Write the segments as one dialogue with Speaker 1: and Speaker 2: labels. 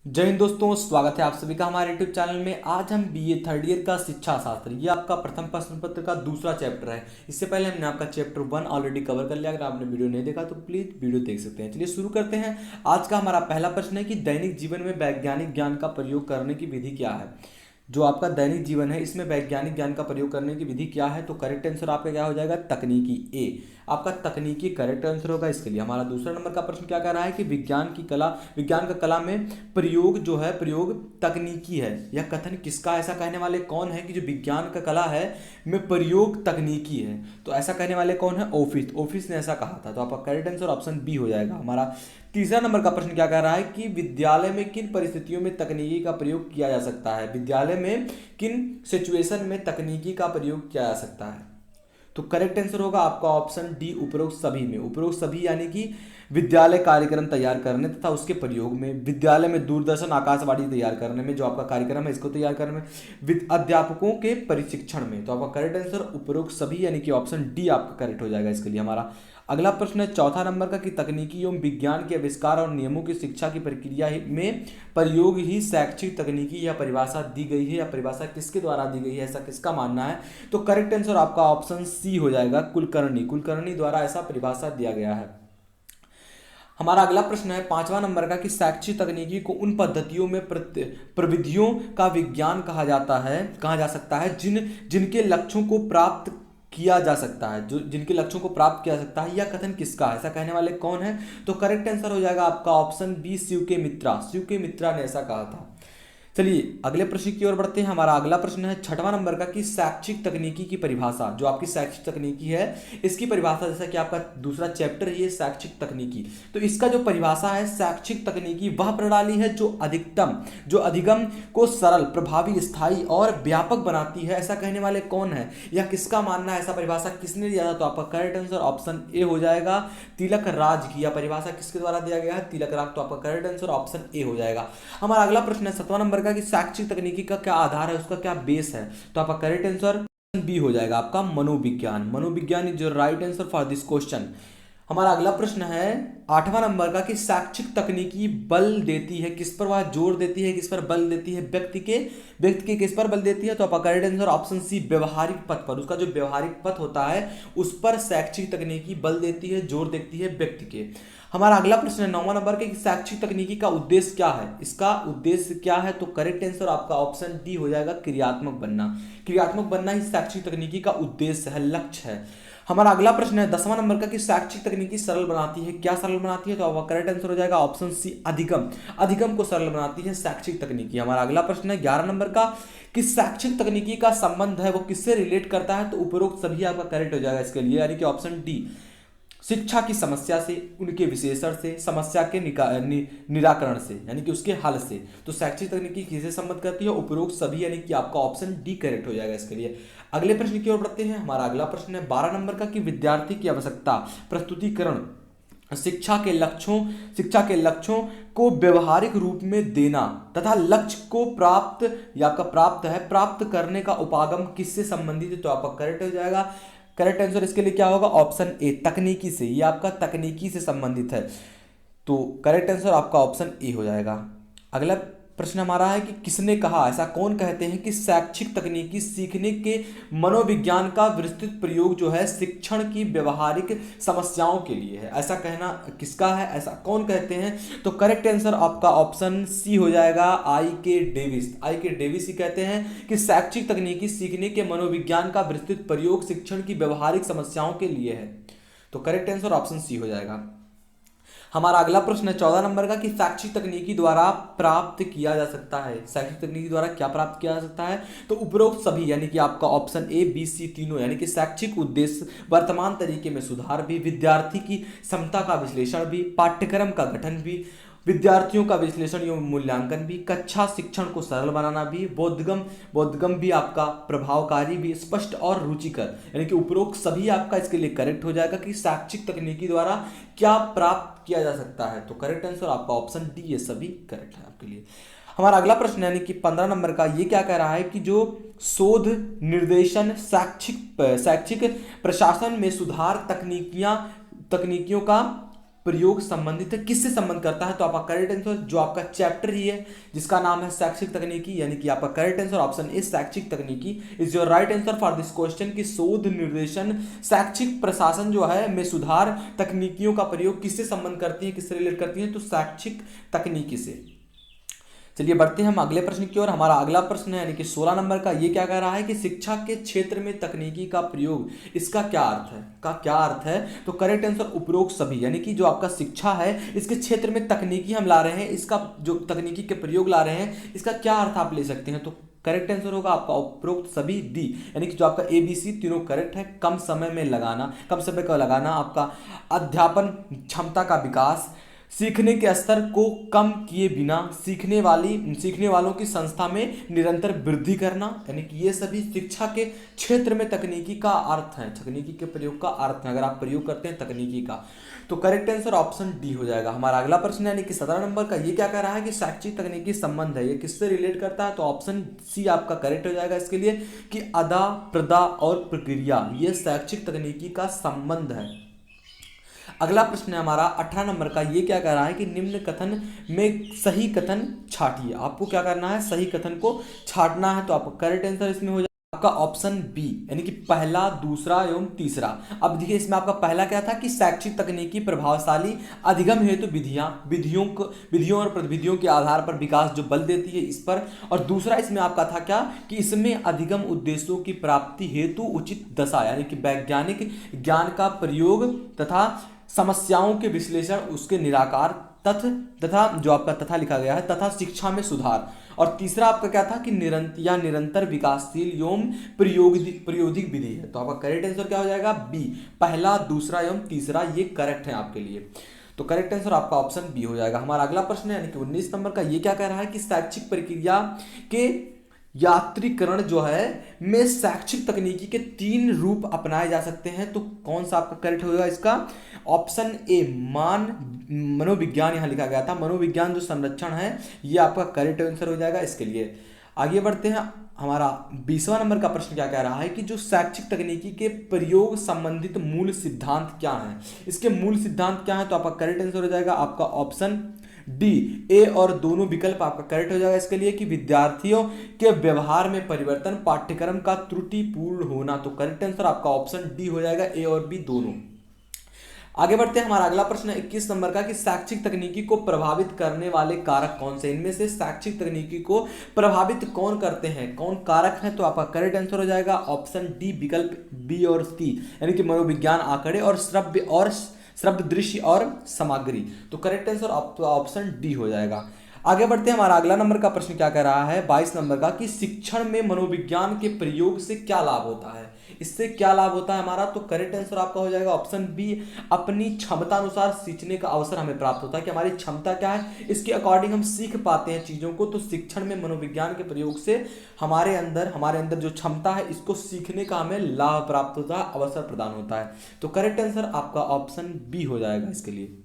Speaker 1: जय हिंद दोस्तों, स्वागत है आप सभी का हमारे यूट्यूब चैनल में। आज हम बीए थर्ड ईयर का शिक्षा शास्त्र, ये आपका प्रथम प्रश्न पत्र का दूसरा चैप्टर है। इससे पहले हमने आपका चैप्टर 1 ऑलरेडी कवर कर लिया। अगर आपने वीडियो नहीं देखा तो प्लीज वीडियो देख सकते हैं। चलिए शुरू करते हैं। आज का हमारा पहला प्रश्न है कि दैनिक जीवन में वैज्ञानिक ज्ञान का प्रयोग करने की विधि क्या है। जो आपका दैनिक जीवन है इसमें वैज्ञानिक ज्ञान का प्रयोग करने की विधि क्या है, तो करेक्ट आंसर आपका क्या हो जाएगा, तकनीकी। ए आपका तकनीकी करेक्ट आंसर होगा इसके लिए। हमारा दूसरा नंबर का प्रश्न क्या कह रहा है कि विज्ञान का कला में प्रयोग जो है, प्रयोग तकनीकी है। यह कथन किसका, ऐसा कहने वाले कौन है कि जो विज्ञान का कला है में प्रयोग तकनीकी है, तो ऐसा कहने वाले कौन है, ऑफिस ने ऐसा कहा था। तो आपका करेक्ट आंसर ऑप्शन बी हो जाएगा। हमारा तीसरा नंबर का प्रश्न क्या कह रहा है कि विद्यालय में किन परिस्थितियों में तकनीकी का प्रयोग किया जा सकता है। विद्यालय में किन सिचुएशन में तकनीकी का प्रयोग किया जा सकता है, तो करेक्ट आंसर होगा आपका ऑप्शन डी, उपरोक्त सभी में। उपरोक्त सभी यानी कि विद्यालय कार्यक्रम तैयार करने तथा उसके प्रयोग में, विद्यालय में दूरदर्शन आकाशवाणी तैयार करने में, जो आपका कार्यक्रम है इसको तैयार करने में, अध्यापकों के प्रशिक्षण में। तो आपका करेक्ट आंसर उपरोक्त सभी यानी कि ऑप्शन डी आपका करेक्ट हो जाएगा इसके लिए। हमारा अगला प्रश्न है चौथा नंबर का कि तकनीकी एवं विज्ञान के आविष्कार और नियमों की शिक्षा की प्रक्रिया में प्रयोग ही शैक्षिक तकनीकी या परिभाषा दी गई है, या परिभाषा किसके द्वारा दी गई है, ऐसा किसका मानना है, तो करेक्ट आंसर आपका ऑप्शन सी हो जाएगा, कुलकर्णी द्वारा ऐसा परिभाषा दिया गया है। हमारा अगला प्रश्न है पांचवा नंबर का कि शैक्षिक तकनीकी को उन पद्धतियों में प्रविधियों का विज्ञान कहा जा सकता है जिनके लक्ष्यों को प्राप्त किया जा सकता है, जो जिनके लक्ष्यों को प्राप्त किया जा सकता है। यह कथन किसका है, ऐसा कहने वाले कौन है, तो करेक्ट आंसर हो जाएगा आपका ऑप्शन बी, शिव के मित्रा ने ऐसा कहा था। चलिए अगले प्रश्न की ओर बढ़ते हैं। हमारा अगला प्रश्न है छठवां नंबर का कि शैक्षिक तकनीकी की परिभाषा, जो आपकी शैक्षिक तकनीकी है इसकी परिभाषा, जैसा कि आपका दूसरा चैप्टर है ये शैक्षिक तकनीकी, तो इसका जो परिभाषा है शैक्षिक तकनीकी वह प्रणाली है जो अधिगम को सरल, प्रभावी, स्थायी और व्यापक बनाती है। ऐसा कहने वाले कौन है, यह किसका मानना है, ऐसा परिभाषा किसने दिया था, तो आपका करेक्ट आंसर ऑप्शन ए हो जाएगा, तिलक राज की। यह परिभाषा किसके द्वारा दिया गया है, तिलक राज। तो आपका करेक्ट आंसर ऑप्शन ए हो जाएगा। हमारा अगला प्रश्न है सातवां नंबर कि शैक्षिक तकनीकी का क्या आधार है, उसका क्या बेस है, तो आपका करेक्ट आंसर बी हो जाएगा आपका मनोविज्ञान is your right answer for this question. हमारा अगला प्रश्न है आठवां नंबर का कि शैक्षिक तकनीकी बल देती है, किस पर वह जोर देती है, किस पर बल देती है, व्यक्ति के किस पर बल देती है, तो आपका करेक्ट आंसर ऑप्शन सी, व्यवहारिक पथ पर। उसका जो व्यवहारिक पथ होता है उस पर शैक्षिक तकनीकी बल देती है, जोर देती है व्यक्ति के। हमारा अगला प्रश्न है नौवां नंबर के शैक्षिक तकनीकी का उद्देश्य क्या है, इसका उद्देश्य क्या है, तो करेक्ट आंसर आपका ऑप्शन डी हो जाएगा, क्रियात्मक बनना ही शैक्षिक तकनीकी का उद्देश्य है, लक्ष्य है। हमारा अगला प्रश्न है 10वां नंबर का कि शैक्षिक तकनीकी सरल बनाती है, क्या सरल बनाती है, तो आपका करेक्ट आंसर हो जाएगा ऑप्शन सी, अधिगम को सरल बनाती है शैक्षिक तकनीकी। हमारा अगला प्रश्न है 11 नंबर का कि शैक्षिक तकनीकी का संबंध है वो किससे रिलेट करता है, तो उपरोक्त सभी आपका करेक्ट हो जाएगा इसके लिए, यानी कि ऑप्शन डी, शिक्षा की समस्या से, उनके विशेषण से, समस्या के निराकरण से, यानी कि उसके हल से। तो शैक्षिक तकनीकी किससे संबंध करती है, उपरोक्त सभी, यानी कि आपका ऑप्शन डी करेक्ट हो जाएगा इसके लिए। अगले प्रश्न की ओर बढ़ते हैं। हमारा अगला प्रश्न है 12 नंबर का कि विद्यार्थी की आवश्यकता, प्रस्तुतिकरण, शिक्षा के लक्ष्यों को व्यवहारिक रूप में देना तथा लक्ष्य को प्राप्त करने का उपागम किससे संबंधित है, तो आपका करेक्ट हो जाएगा। करेक्ट आंसर इसके लिए क्या होगा, ऑप्शन ए, तकनीकी से। ये आपका तकनीकी से संबंधित है, तो करेक्ट आंसर आपका ऑप्शन ए हो जाएगा। अगला प्रश्न हमारा है कि किसने कहा, ऐसा कौन कहते हैं कि शैक्षिक तकनीकी सीखने के मनोविज्ञान का विस्तृत प्रयोग जो है शिक्षण की व्यवहारिक समस्याओं के लिए है, ऐसा कहना किसका है, ऐसा कौन कहते हैं, तो करेक्ट आंसर आपका ऑप्शन सी हो जाएगा, आई के डेविस ही कहते हैं कि शैक्षिक तकनीकी सीखने के मनोविज्ञान का विस्तृत प्रयोग शिक्षण की व्यवहारिक समस्याओं के लिए है, तो करेक्ट आंसर ऑप्शन सी हो जाएगा। हमारा अगला प्रश्न है 14 नंबर का कि शैक्षिक तकनीकी द्वारा प्राप्त किया जा सकता है, शैक्षिक तकनीकी द्वारा क्या प्राप्त किया जा सकता है, तो उपरोक्त सभी, यानी कि आपका ऑप्शन ए, बी, सी तीनों, यानी कि शैक्षिक उद्देश्य, वर्तमान तरीके में सुधार भी, विद्यार्थी की क्षमता का विश्लेषण भी, पाठ्यक्रम का गठन भी, विद्यार्थियों का विश्लेषण एवं मूल्यांकन भी, कक्षा शिक्षण को सरल बनाना भी, बोधगम भी आपका प्रभावकारी भी, स्पष्ट और रुचिकर, यानी कि उपरोक्त सभी आपका इसके लिए करेक्ट हो जाएगा कि शैक्षिक तकनीकी द्वारा क्या प्राप्त किया जा सकता है, तो करेक्ट आंसर आपका ऑप्शन डी, ये सभी करेक्ट है आपके लिए। हमारा अगला प्रश्न यानी कि 15 नंबर का ये क्या कह रहा है कि जो शोध, निर्देशन, शैक्षिक प्रशासन में सुधार, तकनीकियों का प्रयोग संबंधित है, किससे संबंध करता है? तो आपका करेक्ट आंसर जो आपका चैप्टर ही है जिसका नाम है शैक्षिक तकनीकी, यानी कि आपका करेक्ट आंसर ऑप्शन ए शैक्षिक तकनीकी is your right answer for this question. की शोध निर्देशन शैक्षिक प्रशासन जो है में सुधार तकनीकियों का प्रयोग किससे संबंध करती है, किससे रिलेट करती है? तो शैक्षिक तकनीकी से। चलिए बढ़ते हैं हम अगले प्रश्न की ओर। हमारा अगला प्रश्न है यानी कि 16 नंबर का, ये क्या कह रहा है कि शिक्षा के क्षेत्र में तकनीकी का प्रयोग, इसका क्या अर्थ है? तो करेक्ट आंसर उपरोक्त सभी, यानी कि जो आपका शिक्षा है इसके क्षेत्र में तकनीकी हम ला रहे हैं, इसका जो तकनीकी के प्रयोग ला रहे हैं इसका क्या अर्थ आप ले सकते हैं? तो करेक्ट आंसर होगा आपका उपरोक्त सभी डी, यानी कि जो आपका ABC तीनों करेक्ट है। कम समय में लगाना, कम समय का लगाना, आपका अध्यापन क्षमता का विकास, सीखने के स्तर को कम किए बिना सीखने वालों की संस्था में निरंतर वृद्धि करना, यानी कि ये सभी शिक्षा के क्षेत्र में तकनीकी का अर्थ है, तकनीकी के प्रयोग का अर्थ है अगर आप प्रयोग करते हैं तकनीकी का। तो करेक्ट आंसर ऑप्शन डी हो जाएगा। हमारा अगला प्रश्न यानी कि 17 नंबर का, ये क्या कह रहा है कि शैक्षिक तकनीकी संबंध है, ये किससे रिलेट करता है? तो ऑप्शन सी आपका करेक्ट हो जाएगा इसके लिए कि अदा प्रदा और प्रक्रिया, ये शैक्षिक तकनीकी का संबंध है। अगला प्रश्न है हमारा 18 नंबर का, ये क्या कह रहा है कि निम्न कथन में सही कथन छाटिए। आपको क्या करना है? सही कथन को छाटना है। तो आपका करेक्ट आंसर इसमें हो जाएगा आपका ऑप्शन बी, यानी कि पहला, दूसरा एवं तीसरा। अब देखिए इसमें आपका पहला क्या था कि शैक्षिक तकनीकी प्रभावशाली अधिगम हेतु विधियों और प्रतिविधियों के आधार पर विकास जो बल देती है इस पर, और दूसरा इसमें आपका था क्या कि इसमें अधिगम उद्देश्यों की प्राप्ति हेतु उचित दशा, यानी कि वैज्ञानिक ज्ञान का प्रयोग तथा समस्याओं के विश्लेषण, उसके निराकार तथा जो आपका तथा लिखा गया है तथा शिक्षा में सुधार, और तीसरा आपका क्या था कि निरंतर विकासशील एवं प्रयोगिक विधि है। तो आपका करेक्ट आंसर क्या हो जाएगा? बी, पहला, दूसरा एवं तीसरा ये करेक्ट है आपके लिए। तो करेक्ट आंसर आपका ऑप्शन बी हो जाएगा। हमारा अगला प्रश्न है यानी कि 19 नंबर का, ये क्या कह रहा है कि शैक्षिक प्रक्रिया के यात्रीकरण जो है में शैक्षिक तकनीकी के 3 रूप अपनाए जा सकते हैं। तो कौन सा आपका करेक्ट होगा इसका? ऑप्शन ए मनोविज्ञान, यहां लिखा गया था मनोविज्ञान जो संरक्षण है, ये आपका करेक्ट आंसर हो जाएगा इसके लिए। आगे बढ़ते हैं। हमारा 20वां नंबर का प्रश्न क्या कह रहा है कि जो शैक्षिक तकनीकी के प्रयोग संबंधित मूल सिद्धांत क्या हैं, इसके मूल सिद्धांत क्या हैं? तो आपका करेक्ट आंसर हो जाएगा आपका ऑप्शन डी, ए और दोनों विकल्प आपका करेक्ट हो जाएगा इसके लिए कि विद्यार्थियों के व्यवहार में परिवर्तन, पाठ्यक्रम का त्रुटिपूर्ण होना। तो करेक्ट आंसर आपका ऑप्शन डी हो जाएगा, ए और बी दोनों। आगे बढ़ते हैं। हमारा अगला प्रश्न है 21 नंबर का कि शैक्षिक तकनीकी को प्रभावित करने वाले कारक कौन से? इनमें से शैक्षिक तकनीकी को प्रभावित कौन करते हैं, कौन कारक है? तो आपका करेक्ट आंसर हो जाएगा ऑप्शन डी, विकल्प बी और सी, यानी कि मनोविज्ञान, आंकड़े और शब्द, दृश्य और सामग्री। तो करेक्ट आंसर ऑप्शन डी हो जाएगा। आगे बढ़ते हैं। हमारा अगला नंबर का प्रश्न क्या कह रहा है 22 नंबर का कि शिक्षण में मनोविज्ञान के प्रयोग से क्या लाभ होता है, इससे क्या लाभ होता है हमारा? तो करेक्ट आंसर आपका हो जाएगा ऑप्शन बी, अपनी क्षमता अनुसार सीखने का अवसर हमें प्राप्त होता है कि हमारी क्षमता क्या है इसके अकॉर्डिंग हम सीख पाते हैं चीजों को। तो शिक्षण में मनोविज्ञान के प्रयोग से हमारे अंदर जो क्षमता है इसको सीखने का हमें लाभ प्राप्त होता है, अवसर प्रदान होता है। तो करेक्ट आंसर आपका ऑप्शन बी हो जाएगा इसके लिए।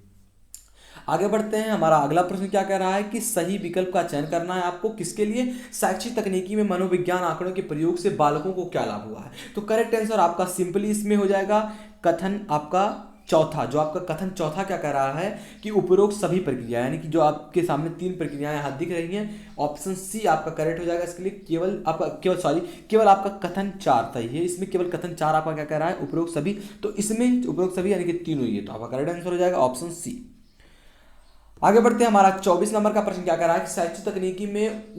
Speaker 1: आगे बढ़ते हैं। हमारा अगला प्रश्न क्या कह रहा है कि सही विकल्प का चयन करना है आपको, किसके लिए? शैक्षिक तकनीकी में मनोविज्ञान आंकड़ों के प्रयोग से बालकों को क्या लाभ हुआ है। तो करेक्ट आंसर आपका सिंपली इसमें हो जाएगा कथन आपका चौथा, जो आपका कथन चौथा क्या कह रहा है कि उपरोक्त सभी प्रक्रिया, यानी कि जो आपके सामने 3 प्रक्रियाएं हाथ दिख रही हैं, ऑप्शन सी आपका करेक्ट हो जाएगा इसके लिए। केवल आपका कथन 4 सही है, इसमें केवल कथन 4 आपका क्या कह रहा है? उपरोक्त सभी। तो इसमें उपरोक्त सभी यानी कि तीनों ही है, तो आपका करेक्ट आंसर हो जाएगा ऑप्शन सी। आगे बढ़ते हैं। हमारा 24 नंबर का प्रश्न क्या कह रहा है कि शैक्षिक तकनीकी में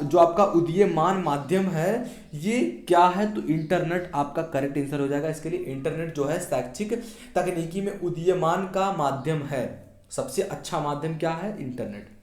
Speaker 1: जो आपका उदीयमान माध्यम है ये क्या है? तो इंटरनेट आपका करेक्ट आंसर हो जाएगा इसके लिए। इंटरनेट जो है शैक्षिक तकनीकी में उदीयमान का माध्यम है, सबसे अच्छा माध्यम क्या है? इंटरनेट।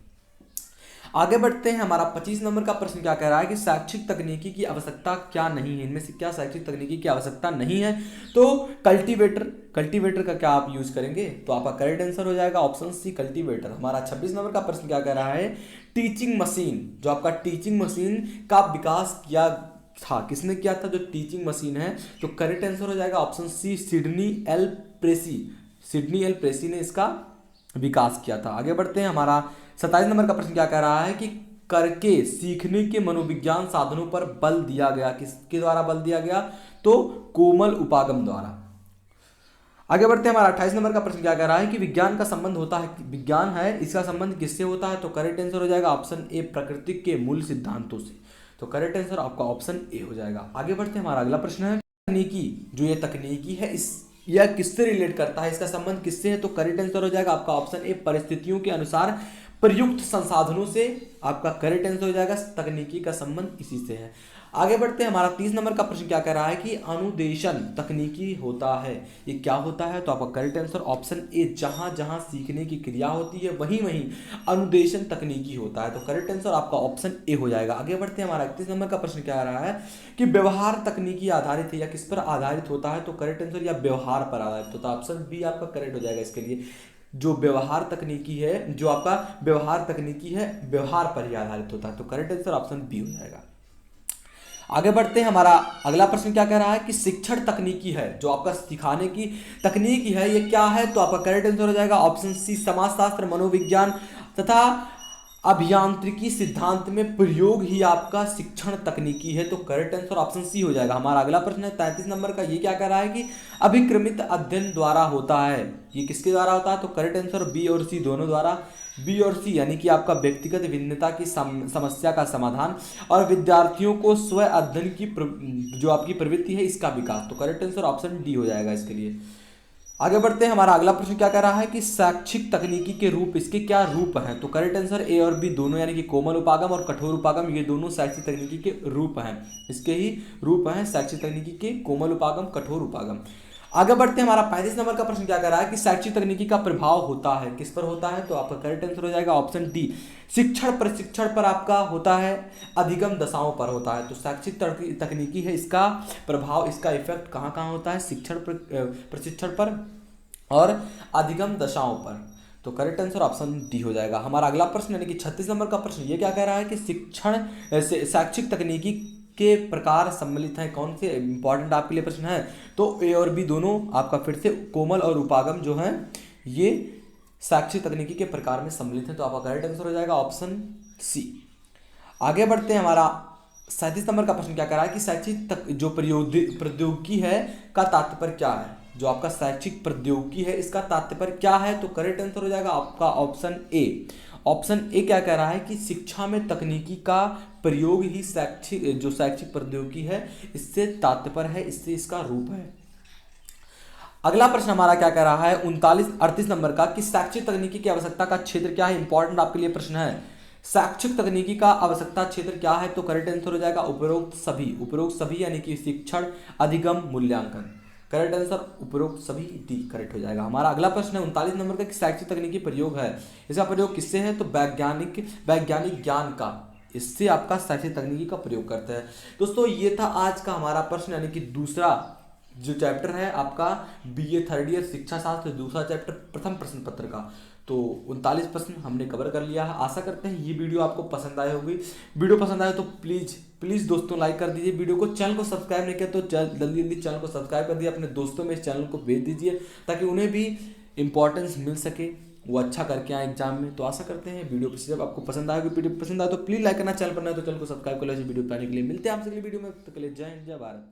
Speaker 1: आगे बढ़ते हैं। हमारा 25 नंबर का प्रश्न क्या कह रहा है कि शैक्षिक तकनीकी की आवश्यकता क्या नहीं है, इनमें से क्या शैक्षिक तकनीकी की आवश्यकता नहीं है? तो कल्टीवेटर का क्या आप यूज करेंगे? तो आपका करेक्ट आंसर हो जाएगा ऑप्शन सी, कल्टीवेटर। हमारा 26 नंबर का प्रश्न क्या कह रहा है टीचिंग मशीन, जो आपका टीचिंग मशीन का विकास किया था, किसने किया था? जो टीचिंग मशीन है, तो करेक्ट आंसर हो जाएगा ऑप्शन सी, सिडनी एल प्रेसी ने इसका विकास किया था। आगे बढ़ते हैं। हमारा 27 नंबर का प्रश्न क्या कह रहा है कि करके सीखने के मनोविज्ञान साधनों पर बल दिया गया, किसके द्वारा बल दिया गया? तो कोमल उपागम द्वारा। आगे बढ़ते हैं, हमारा 28 नंबर का प्रश्न क्या कह रहा है कि विज्ञान का संबंध होता है, विज्ञान है इसका संबंध किससे होता है? तो करेक्ट आंसर हो जाएगा ऑप्शन ए, प्रकृति के मूल सिद्धांतों से। तो करेक्ट आंसर आपका ऑप्शन ए हो जाएगा। आगे बढ़ते हैं, हमारा अगला प्रश्न है तकनीकी, जो ये तकनीकी है इस यह किससे रिलेट करता है, इसका संबंध किससे है? तो करेक्ट आंसर हो जाएगा आपका ऑप्शन ए, परिस्थितियों के अनुसार प्रयुक्त संसाधनों से। आपका करेक्ट आंसर हो जाएगा तकनीकी का संबंध इसी से है। आगे बढ़ते हैं, हमारा 30 नंबर का प्रश्न क्या कह रहा है कि अनुदेशन तकनीकी होता है, ये क्या होता है? तो आपका करेक्ट आंसर ऑप्शन ए, जहां जहां सीखने की क्रिया होती है वहीं वहीं अनुदेशन तकनीकी होता है। तो करेक्ट आंसर आपका ऑप्शन ए हो जाएगा। आगे बढ़ते हैं, हमारा 31 नंबर का प्रश्न क्या आ रहा है कि व्यवहार तकनीकी आधारित है या किस पर आधारित होता है? तो करेक्ट आंसर या व्यवहार पर आधारित होता है। ऑप्शन बी आपका करेक्ट हो जाएगा इसके लिए। जो व्यवहार तकनीकी है, जो आपका व्यवहार तकनीकी है व्यवहार पर ही आधारित होता है। तो करेक्ट आंसर ऑप्शन बी हो जाएगा। आगे बढ़ते हैं, हमारा अगला प्रश्न क्या कह रहा है कि शिक्षण तकनीकी है, जो आपका सिखाने की तकनीकी है ये क्या है? तो आपका करेक्ट आंसर हो जाएगा ऑप्शन सी, समाजशास्त्र, मनोविज्ञान तथा अभियांत्रिकी सिद्धांत में प्रयोग ही आपका शिक्षण तकनीकी है। तो करेक्ट आंसर ऑप्शन सी हो जाएगा। हमारा अगला प्रश्न है 33 नंबर का, ये क्या कह रहा है कि अभिक्रमित अध्ययन द्वारा होता है, ये किसके द्वारा होता है? तो करेक्ट आंसर बी और सी दोनों द्वारा। बी और सी यानी कि आपका व्यक्तिगत भिन्नता की समस्या का समाधान और विद्यार्थियों को स्व अध्ययन की जो आपकी प्रवृत्ति है इसका विकास। तो करेक्ट आंसर ऑप्शन डी हो जाएगा इसके लिए। आगे बढ़ते हैं, हमारा अगला प्रश्न क्या कह रहा है कि शैक्षिक तकनीकी के रूप, इसके क्या रूप हैं? तो करेक्ट आंसर ए और बी दोनों यानी कि कोमल उपागम और कठोर उपागम, ये दोनों शैक्षिक तकनीकी के रूप हैं, इसके ही रूप हैं शैक्षिक तकनीकी के, कोमल उपागम, कठोर उपागम। आगे बढ़ते हैं, हमारा 35 नंबर का प्रश्न क्या कह रहा है कि शैक्षिक तकनीकी का प्रभाव होता है, किस पर होता है? तो आपका करेक्ट आंसर हो जाएगा ऑप्शन डी, शिक्षण प्रशिक्षण पर आपका होता है, अधिगम दशाओं पर होता है। तो शैक्षिक तकनीकी है इसका प्रभाव, इसका इफेक्ट कहाँ कहाँ होता है? शिक्षण प्रशिक्षण पर और अधिगम दशाओं पर। तो करेक्ट आंसर ऑप्शन डी हो जाएगा। हमारा अगला प्रश्न यानी कि 36 नंबर का प्रश्न ये क्या कह रहा है कि शिक्षण शैक्षिक तकनीकी के प्रकार सम्मिलित हैं, कौन से इंपॉर्टेंट आपके लिए प्रश्न है? तो ए और बी दोनों आपका फिर से कोमल और उपागम जो है ये शैक्षिक तकनीकी के प्रकार में सम्मिलित हैं। तो आपका करेक्ट आंसर हो जाएगा ऑप्शन सी। आगे बढ़ते हैं, हमारा 37 नंबर का प्रश्न क्या कह रहा है कि शैक्षिक जो प्रौद्योगिकी है का तात्पर्य क्या है? जो आपका शैक्षिक प्रौद्योगिकी है इसका तात्पर्य क्या है? तो करेक्ट आंसर हो जाएगा आपका ऑप्शन ए। ऑप्शन ए क्या कह रहा है कि शिक्षा में तकनीकी का प्रयोग ही शैक्षिक प्रौद्योगिकी है इससे तात्पर्य है, इससे इसका रूप है। अगला प्रश्न हमारा क्या कह रहा है 38 नंबर का कि शैक्षिक तकनीकी की आवश्यकता का क्षेत्र क्या है? इंपॉर्टेंट आपके लिए प्रश्न है। शैक्षिक तकनीकी का आवश्यकता क्षेत्र क्या है? तो करेक्ट आंसर हो जाएगा उपरोक्त सभी यानी कि शिक्षण, अधिगम, मूल्यांकन। करेक्ट आंसर उपरोक्त सभी डी करेक्ट हो जाएगा। हमारा अगला प्रश्न है 39 नंबर का कि शैक्षिक तकनीकी प्रयोग है, इसका प्रयोग किससे है? तो वैज्ञानिक ज्ञान का, इससे आपका शैक्षिक तकनीकी का प्रयोग करते हैं। दोस्तों ये था आज का हमारा प्रश्न यानी कि दूसरा जो चैप्टर है आपका बीए थर्ड ईयर शिक्षा शास्त्र, दूसरा चैप्टर प्रथम प्रश्न पत्र का। तो 39 प्रश्न हमने कवर कर लिया है। आशा करते हैं ये वीडियो आपको पसंद आई होगी। वीडियो पसंद आए तो प्लीज़ दोस्तों लाइक कर दीजिए वीडियो को। चैनल को सब्सक्राइब नहीं किया तो जल्दी चैनल को सब्सक्राइब कर दिए, अपने दोस्तों में इस चैनल को भेज दीजिए ताकि उन्हें भी इंपॉर्टेंस मिल सके, वो अच्छा करके आए एग्जाम में। तो आशा करते हैं वीडियो जब आपको पसंद आएगी, वीडियो पसंद आए तो प्लीज़ लाइक करना, चैनल पर नए तो चैनल को सब्सक्राइब कर लीजिए। वीडियो पाने के लिए मिलते हैं आपसे अगली वीडियो में, तब तक के लिए जय हिंद, जय भारत।